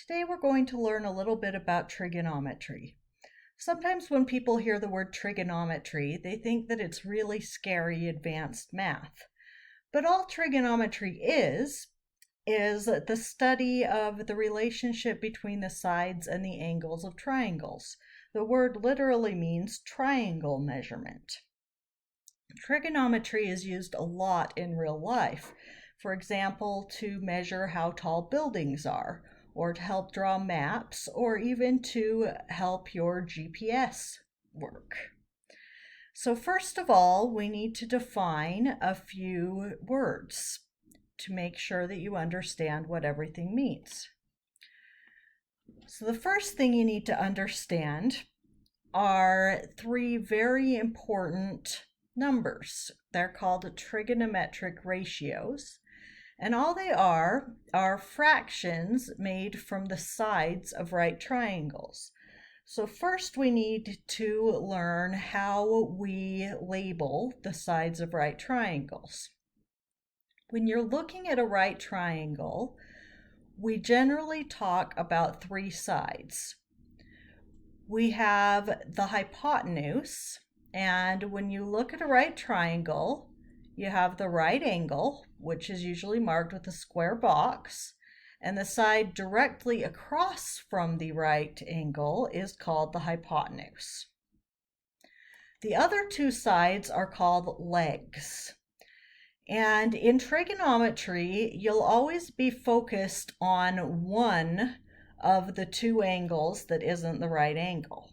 Today we're going to learn a little bit about trigonometry. Sometimes when people hear the word trigonometry, they think that it's really scary advanced math. But all trigonometry is the study of the relationship between the sides and the angles of triangles. The word literally means triangle measurement. Trigonometry is used a lot in real life. For example, to measure how tall buildings are, or to help draw maps, or even to help your GPS work. So first of all, we need to define a few words to make sure that you understand what everything means. So the first thing you need to understand are three very important numbers. They're called trigonometric ratios. And all they are fractions made from the sides of right triangles. So first we need to learn how we label the sides of right triangles. When you're looking at a right triangle, we generally talk about three sides. We have the hypotenuse, and when you look at a right triangle, you have the right angle, which is usually marked with a square box, and the side directly across from the right angle is called the hypotenuse. The other two sides are called legs. And in trigonometry, you'll always be focused on one of the two angles that isn't the right angle.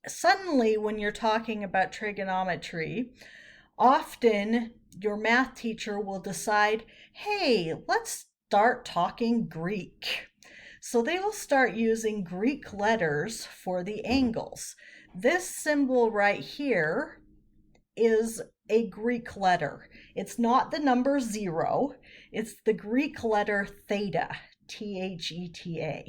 Suddenly, when you're talking about trigonometry, often your math teacher will decide, hey, let's start talking Greek. So they will start using Greek letters for the angles. This symbol right here is a Greek letter. It's not the number 0, it's the Greek letter theta, Theta.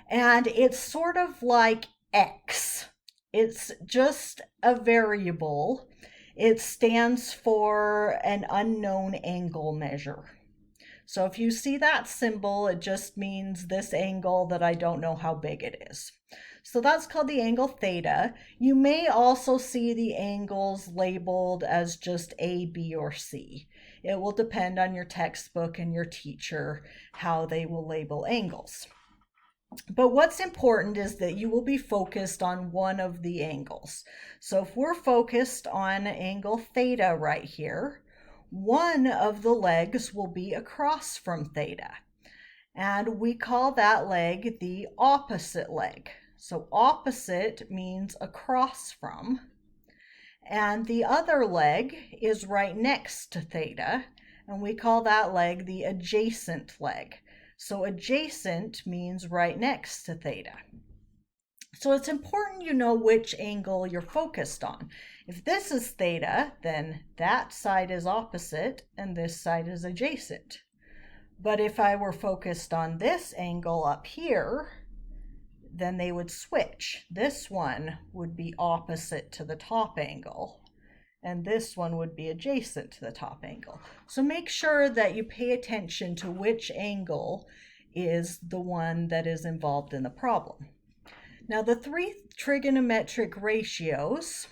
And it's sort of like X. It's just a variable. It stands for an unknown angle measure. So if you see that symbol, it just means this angle that I don't know how big it is. So that's called the angle theta. You may also see the angles labeled as just A, B, or C. It will depend on your textbook and your teacher how they will label angles. But what's important is that you will be focused on one of the angles. So if we're focused on angle theta right here, one of the legs will be across from theta. And we call that leg the opposite leg. So opposite means across from. And the other leg is right next to theta, and we call that leg the adjacent leg. So adjacent means right next to theta. So it's important you know which angle you're focused on. If this is theta, then that side is opposite and this side is adjacent. But if I were focused on this angle up here, then they would switch. This one would be opposite to the top angle, and this one would be adjacent to the top angle. So make sure that you pay attention to which angle is the one that is involved in the problem. Now the three trigonometric ratios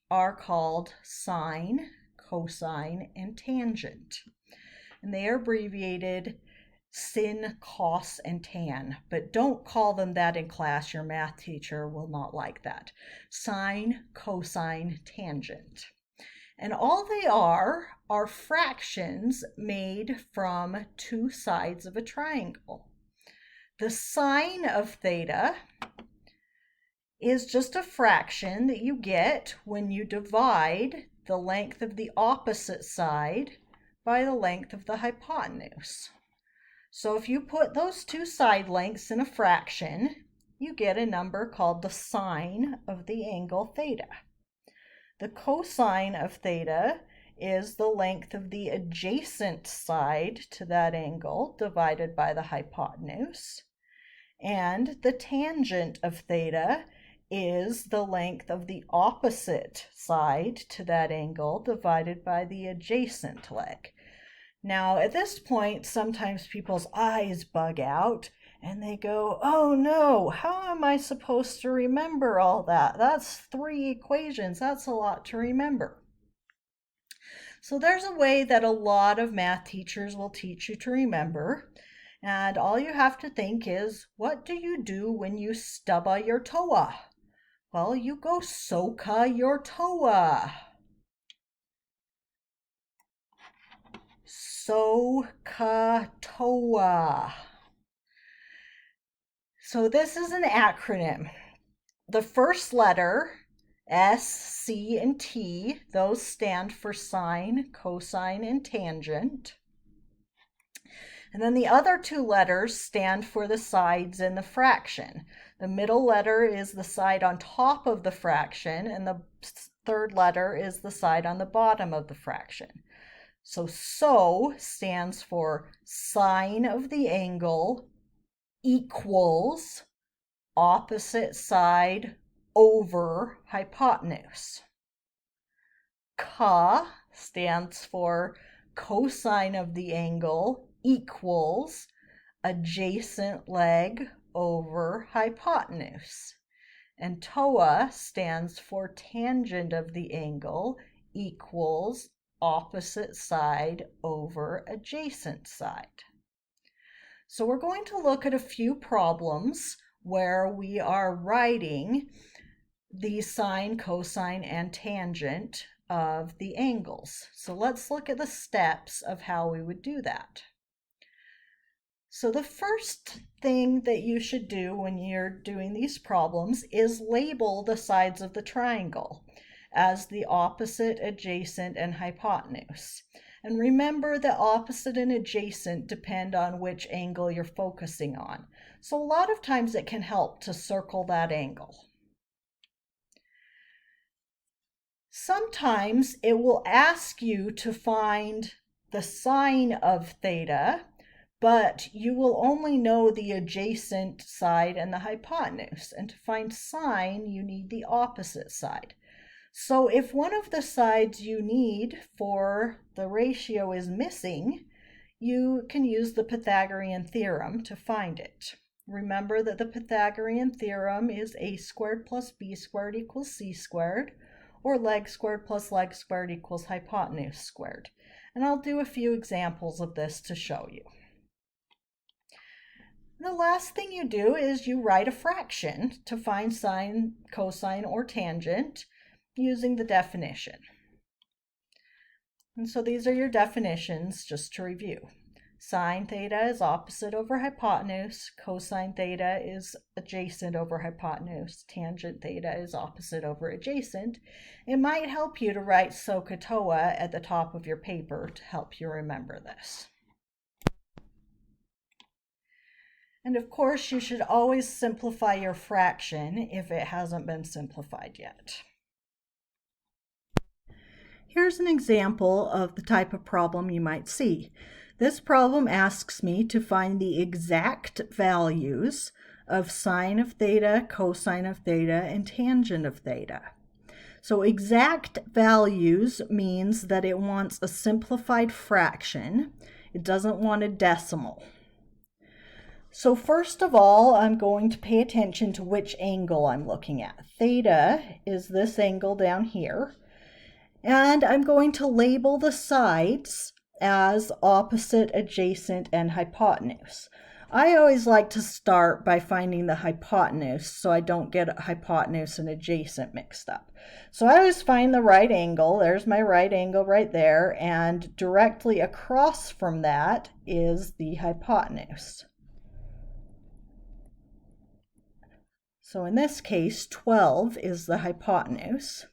are called sine, cosine, and tangent. And they are abbreviated sin, cos, and tan, but don't call them that in class. Your math teacher will not like that. Sine, cosine, tangent. And all they are fractions made from two sides of a triangle. The sine of theta is just a fraction that you get when you divide the length of the opposite side by the length of the hypotenuse. So if you put those two side lengths in a fraction, you get a number called the sine of the angle theta. The cosine of theta is the length of the adjacent side to that angle divided by the hypotenuse. And the tangent of theta is the length of the opposite side to that angle divided by the adjacent leg. Now, at this point, sometimes people's eyes bug out and they go, oh no, how am I supposed to remember all that? That's 3 equations. That's a lot to remember. So there's a way that a lot of math teachers will teach you to remember. And all you have to think is, what do you do when you stubba your toe? Well, you go soka your toe. Soka toe. So this is an acronym. The first letter, S, C, and T, those stand for sine, cosine, and tangent. And then the other 2 letters stand for the sides in the fraction. The middle letter is the side on top of the fraction, and the third letter is the side on the bottom of the fraction. So stands for sine of the angle equals opposite side over hypotenuse. Ca stands for cosine of the angle equals adjacent leg over hypotenuse. And toa stands for tangent of the angle equals opposite side over adjacent side. So we're going to look at a few problems where we are writing the sine, cosine, and tangent of the angles. So let's look at the steps of how we would do that. So the first thing that you should do when you're doing these problems is label the sides of the triangle as the opposite, adjacent, and hypotenuse. And remember that opposite and adjacent depend on which angle you're focusing on. So a lot of times it can help to circle that angle. Sometimes it will ask you to find the sine of theta, but you will only know the adjacent side and the hypotenuse. And to find sine, you need the opposite side. So if one of the sides you need for the ratio is missing, you can use the Pythagorean theorem to find it. Remember that the Pythagorean theorem is a squared plus b squared equals c squared, or leg squared plus leg squared equals hypotenuse squared. And I'll do a few examples of this to show you. The last thing you do is you write a fraction to find sine, cosine, or tangent using the definition. And so these are your definitions just to review. Sine theta is opposite over hypotenuse, cosine theta is adjacent over hypotenuse, tangent theta is opposite over adjacent. It might help you to write SOHCAHTOA at the top of your paper to help you remember this. And of course, you should always simplify your fraction if it hasn't been simplified yet. Here's an example of the type of problem you might see. This problem asks me to find the exact values of sine of theta, cosine of theta, and tangent of theta. So exact values means that it wants a simplified fraction. It doesn't want a decimal. So first of all, I'm going to pay attention to which angle I'm looking at. Theta is this angle down here. And I'm going to label the sides as opposite, adjacent, and hypotenuse. I always like to start by finding the hypotenuse so I don't get hypotenuse and adjacent mixed up. So I always find the right angle. There's my right angle right there, and directly across from that is the hypotenuse. So in this case, 12 is the hypotenuse.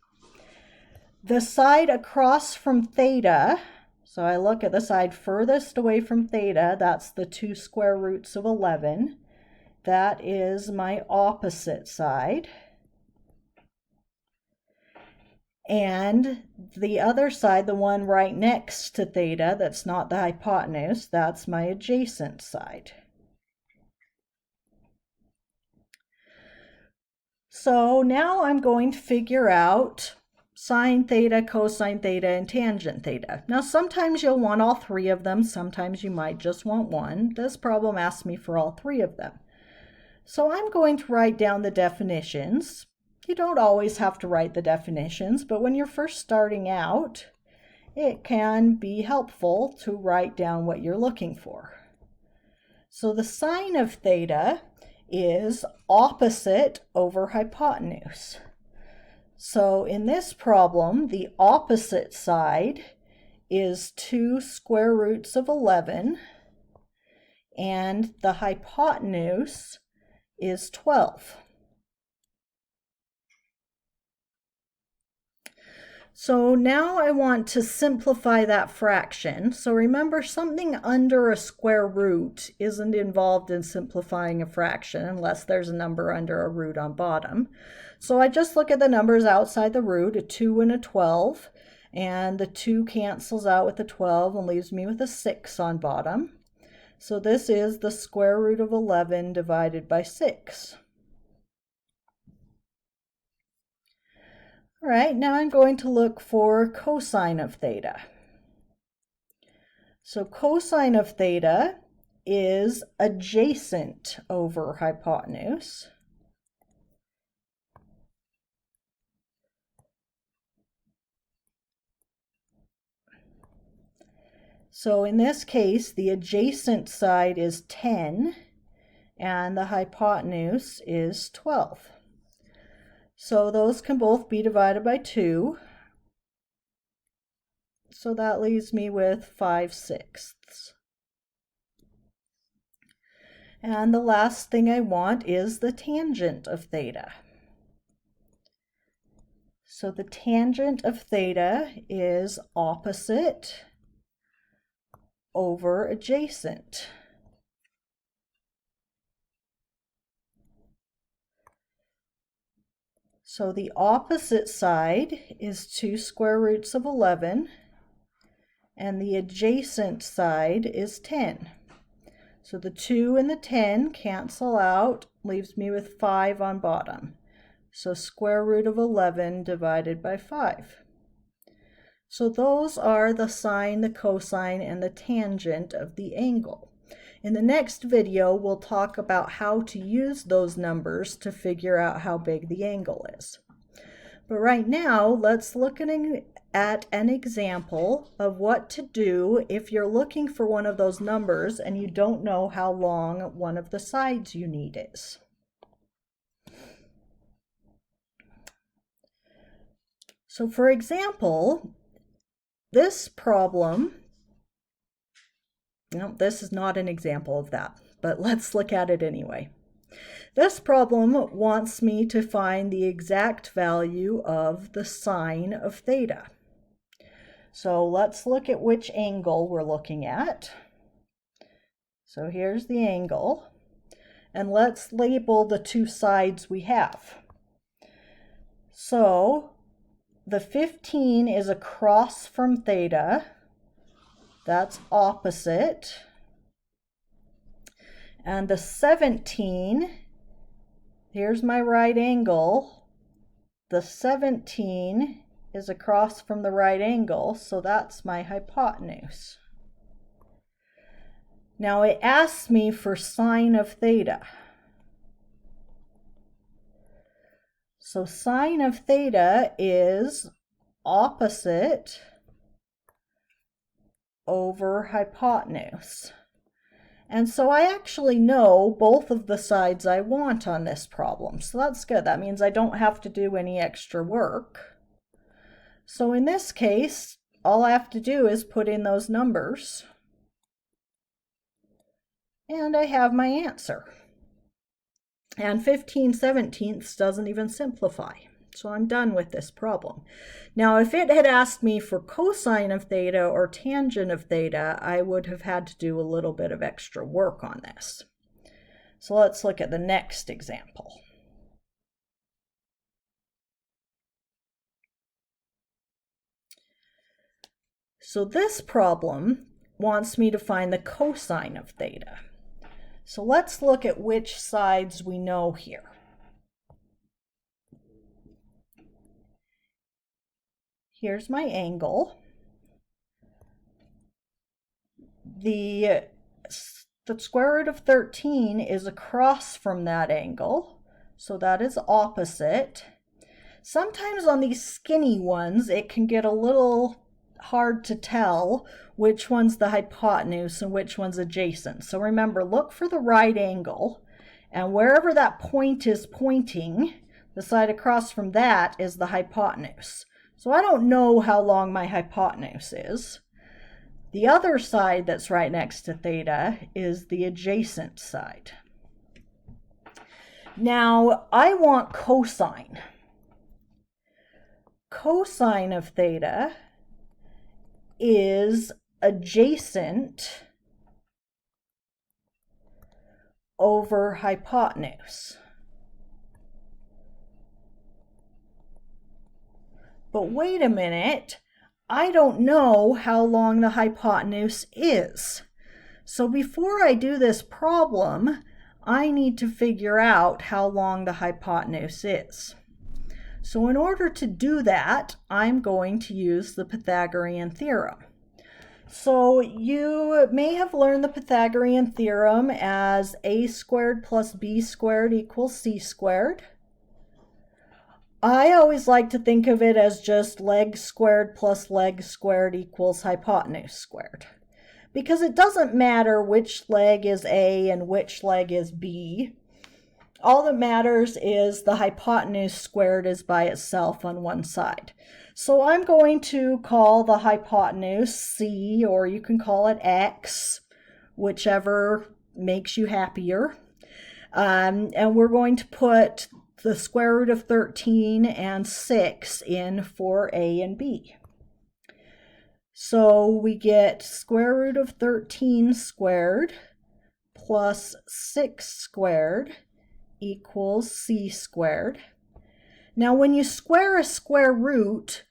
The side across from theta, so I look at the side furthest away from theta, that's the 2 square roots of 11. That is my opposite side. And the other side, the one right next to theta, that's not the hypotenuse, that's my adjacent side. So now I'm going to figure out sine theta, cosine theta, and tangent theta. Now sometimes you'll want all three of them, sometimes you might just want one. This problem asks me for all three of them. So I'm going to write down the definitions. You don't always have to write the definitions, but when you're first starting out, it can be helpful to write down what you're looking for. So the sine of theta is opposite over hypotenuse. So in this problem, the opposite side is 2 square roots of 11, and the hypotenuse is 12. So now I want to simplify that fraction. So remember, something under a square root isn't involved in simplifying a fraction unless there's a number under a root on bottom. So I just look at the numbers outside the root, a 2 and a 12, and the 2 cancels out with the 12 and leaves me with a 6 on bottom. So this is the square root of 11 divided by 6. All right, now I'm going to look for cosine of theta. So cosine of theta is adjacent over hypotenuse. So in this case, the adjacent side is 10 and the hypotenuse is 12. So those can both be divided by 2. So that leaves me with 5/6. And the last thing I want is the tangent of theta. So the tangent of theta is opposite over adjacent. So the opposite side is 2 square roots of 11, and the adjacent side is 10. So the 2 and the 10 cancel out, leaves me with 5 on bottom. So square root of 11 divided by 5. So those are the sine, the cosine, and the tangent of the angle. In the next video, we'll talk about how to use those numbers to figure out how big the angle is. But right now, let's look at an example of what to do if you're looking for one of those numbers and you don't know how long one of the sides you need is. So for example, this problem, no, this is not an example of that, but let's look at it anyway. This problem wants me to find the exact value of the sine of theta. So let's look at which angle we're looking at. So here's the angle, and let's label the two sides we have. So the 15 is across from theta. That's opposite. And the 17, here's my right angle. The 17 is across from the right angle, so that's my hypotenuse. Now it asks me for sine of theta. So sine of theta is opposite over hypotenuse. And so I actually know both of the sides I want on this problem. So that's good. That means I don't have to do any extra work. So in this case, all I have to do is put in those numbers. And I have my answer. And 15/17 doesn't even simplify. So I'm done with this problem. Now, if it had asked me for cosine of theta or tangent of theta, I would have had to do a little bit of extra work on this. So let's look at the next example. So this problem wants me to find the cosine of theta. So let's look at which sides we know here. here's my angle. The square root of 13 is across from that angle, so that is opposite. Sometimes on these skinny ones, it can get a little hard to tell which one's the hypotenuse and which one's adjacent. So remember, look for the right angle, and wherever that point is pointing, the side across from that is the hypotenuse. So I don't know how long my hypotenuse is. The other side that's right next to theta is the adjacent side. Now I want cosine. Cosine of theta is adjacent over hypotenuse. But wait a minute, I don't know how long the hypotenuse is. So before I do this problem, I need to figure out how long the hypotenuse is. So in order to do that, I'm going to use the Pythagorean theorem. So you may have learned the Pythagorean theorem as a squared plus b squared equals c squared. I always like to think of it as just leg squared plus leg squared equals hypotenuse squared, because it doesn't matter which leg is A and which leg is B. All that matters is the hypotenuse squared is by itself on one side. So I'm going to call the hypotenuse C, or you can call it X, whichever makes you happier. And we're going to put the square root of 13 and 6 in for A and B. So we get square root of 13 squared plus 6 squared equals c squared. Now when you square a square root,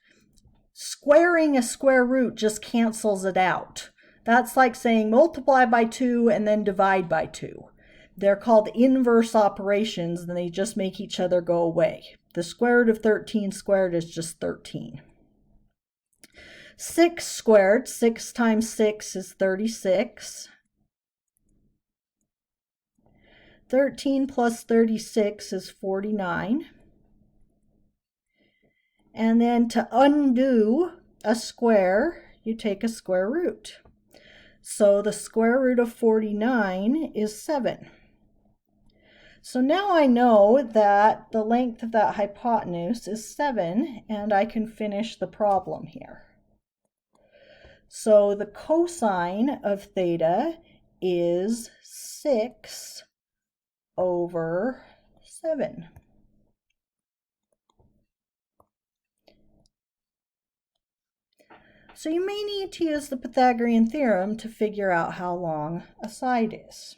squaring a square root just cancels it out. That's like saying multiply by 2 and then divide by 2. They're called inverse operations, and they just make each other go away. The square root of 13 squared is just 13. 6 squared, 6 times 6 is 36. 13 plus 36 is 49. And then to undo a square, you take a square root. So the square root of 49 is 7. So now I know that the length of that hypotenuse is 7, and I can finish the problem here. So the cosine of theta is 6 over 7. So you may need to use the Pythagorean theorem to figure out how long a side is.